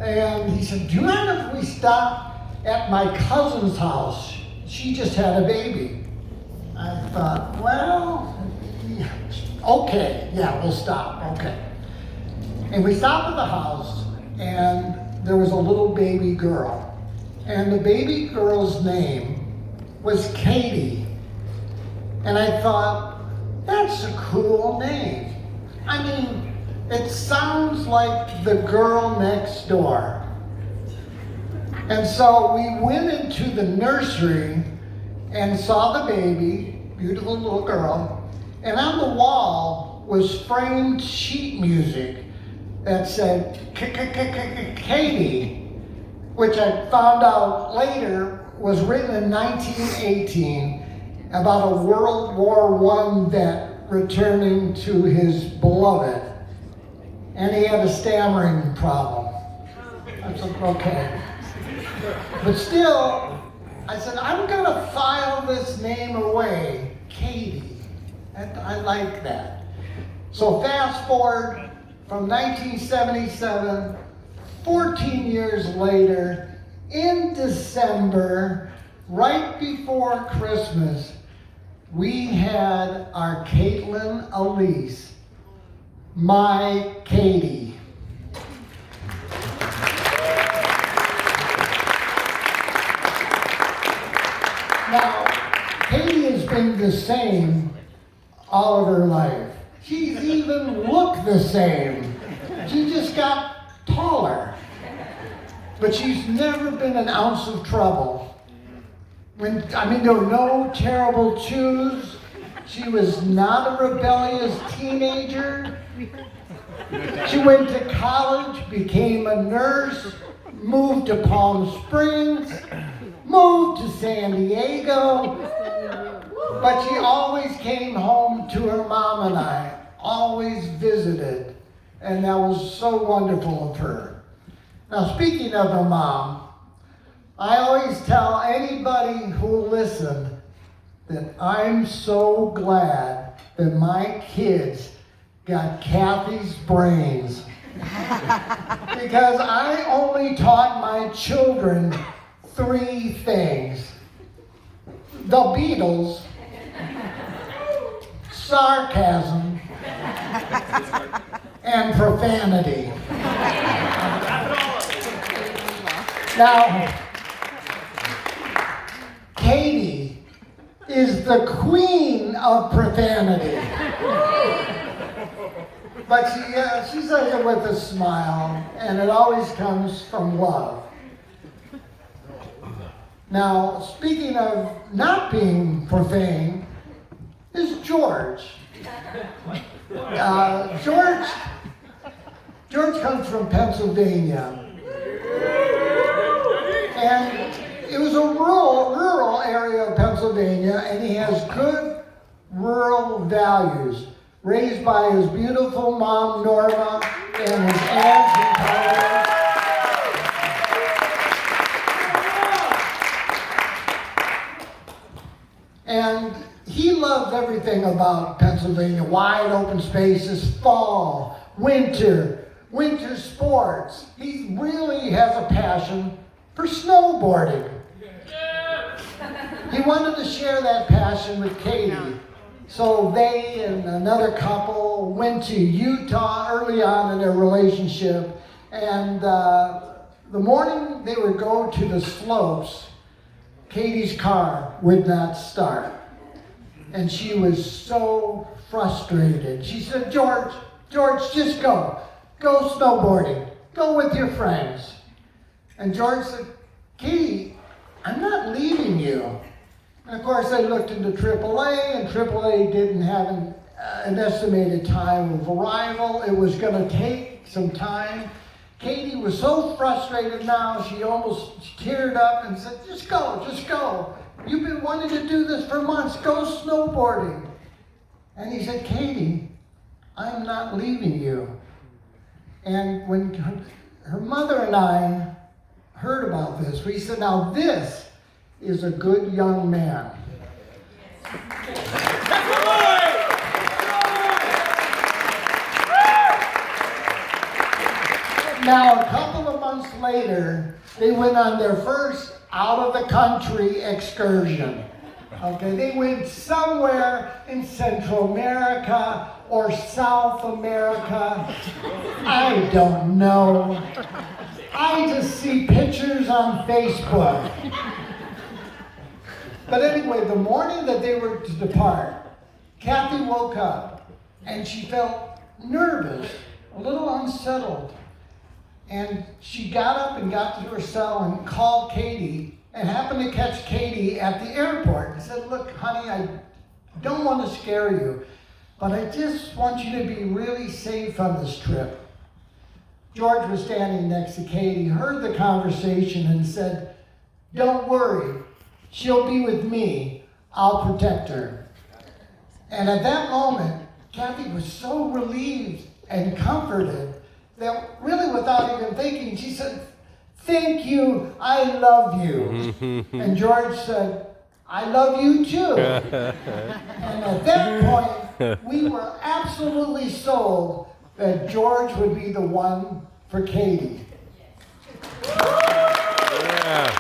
And he said, do you mind if we stop at my cousin's house? She just had a baby. I thought, well, okay, yeah, we'll stop, okay. And we stopped at the house, and there was a little baby girl. And the baby girl's name was Katie. And I thought, that's a cool name. I mean, it sounds like the girl next door. And so we went into the nursery and saw the baby, beautiful little girl, and on the wall was framed sheet music that said, Katie, which I found out later was written in 1918 about a World War I vet returning to his beloved. And he had a stammering problem. I said, okay. But still, I said, I'm gonna file this name away, Katie. I like that. So fast forward from 1977, 14 years later, in December, right before Christmas, we had our Caitlin Elise, my Katie. Now, Katie has been the same all of her life. She's even looked the same. She just got taller. But she's never been an ounce of trouble. There were no terrible chews. She was not a rebellious teenager. She went to college, became a nurse, moved to Palm Springs, moved to San Diego, but she always came home to her mom and I, always visited, and that was so wonderful of her. Now, speaking of her mom, I always tell anybody who will listen that I'm so glad that my kids got Kathy's brains. Because I only taught my children 3 things: the Beatles, sarcasm, and profanity. Now, Katie is the queen of profanity. But she says it with a smile, and it always comes from love. Now, speaking of not being profane, is George. George comes from Pennsylvania. And it was a rural area of Pennsylvania, and he has good rural values, raised by his beautiful mom, Norma, and his aunts and cousins. And he loves everything about Pennsylvania: wide open spaces, fall, winter sports. He really has a passion for snowboarding. He wanted to share that passion with Katie. So they and another couple went to Utah early on in their relationship. And the morning they would go to the slopes, Katie's car would not start. And she was so frustrated. She said, George, just go. Go snowboarding. Go with your friends. And George said, Katie, I'm not leaving you. And of course, I looked into AAA, and AAA didn't have an estimated time of arrival. It was going to take some time. Katie was so frustrated now, she almost teared up and said, just go. You've been wanting to do this for months. Go snowboarding. And he said, Katie, I'm not leaving you. And when her mother and I heard about this, we said, now this is a good young man. Now, a couple of months later, they went on their first out-of-the-country excursion. Okay, they went somewhere in Central America or South America. I don't know. I just see pictures on Facebook. But anyway, the morning that they were to depart, Kathy woke up and she felt nervous, a little unsettled. And she got up and got to her cell and called Katie and happened to catch Katie at the airport and said, look, honey, I don't want to scare you, but I just want you to be really safe on this trip. George was standing next to Katie, heard the conversation and said, don't worry, she'll be with me. I'll protect her. And at that moment, Kathy was so relieved and comforted that really without even thinking, she said, thank you, I love you. And George said, I love you too. And at that point, we were absolutely sold that George would be the one for Katie. Yeah.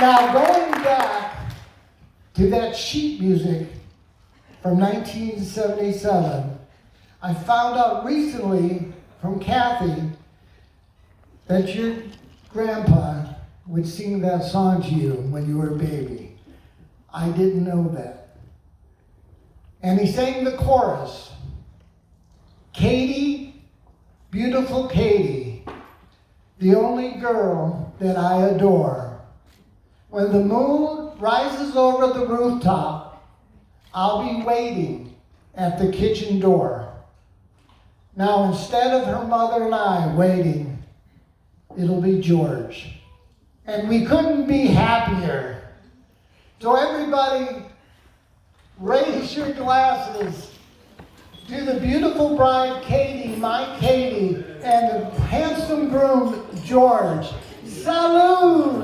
Now, going back to that sheet music from 1977, I found out recently from Kathy that your grandpa would sing that song to you when you were a baby. I didn't know that. And he sang the chorus. Katie, beautiful Katie, the only girl that I adore. When the moon rises over the rooftop, I'll be waiting at the kitchen door. Now, instead of her mother and I waiting, it'll be George. And we couldn't be happier. So everybody, raise your glasses to the beautiful bride, Katie, my Katie, and the handsome groom, George. Salud!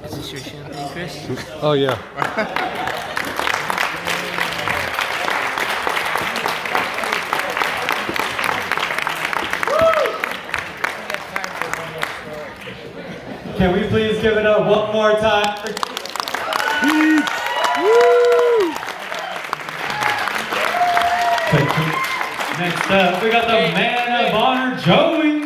Is this your champagne, Chris? Oh, yeah. Can we please give it up one more time for Next up, we got the man of honor, Joey